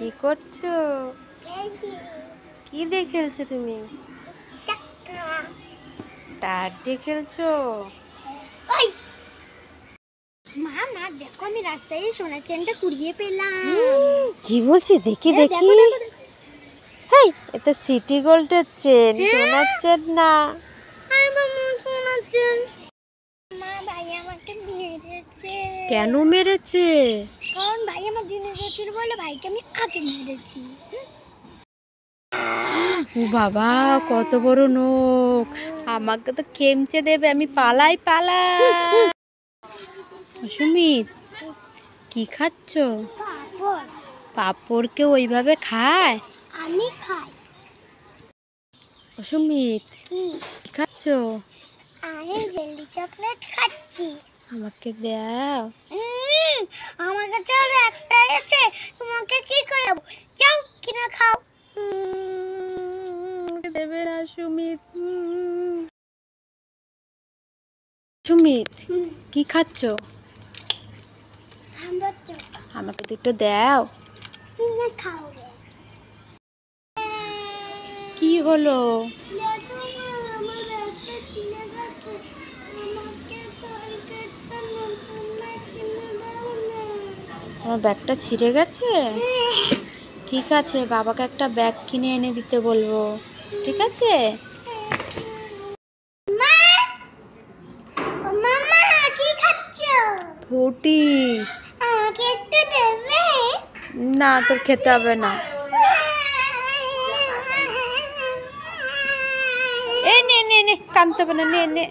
কি করছো? কি দিয়ে খেলছো তুমি? টায়ার দিয়ে খেলছো? মা মা দেখো, আমি রাস্তায় সোনার চেনটা কুড়িয়ে পেলাম। কি বলছি? দেখি দেখি। হেই, এটা সিটি গোল্ডের চেন, সোনার চেন না। সোনার চেন। মা, ভাই আমাকে মেরেছে। কেন মেরেছে? কারণ ভাই আমার জিনিস ছিল বলে ভাইকে আমি আগে মেরেছি। ও বাবা, কত বড় নখ! আমাকে তো খেমচে দেবে। আমি পালাই পালাই। সুমিত, কি খাচ্ছ? পাপড়। পাঁপড়কে ওইভাবে খায়? আমি খাই। সুমিত, কি খাচ্ছ? আমি জেলি চকলেট খাচ্ছি। আমাকে দাও। আমার কাছে আর একটাই আছে, তোমাকে কি করে দেবো? যাও কিনে খাও। দেবে না সুমিত। সুমিত, কি খাচ্ছ? আমাকে দুটো দাও। খাও। কি হলো? তোমার ব্যাগটা ছিঁড়ে গেছে? ঠিক আছে, বাবাকে একটা ব্যাগ কিনে এনে দিতে বলবো। ঠিক আছে? মামা কি খাচ্ছো? ফ্রুটি। আমাকে একটু দেবে? না, তোর খেতে হবে না। এই নে নে নে, কাঁদতে হবে না, নে নে।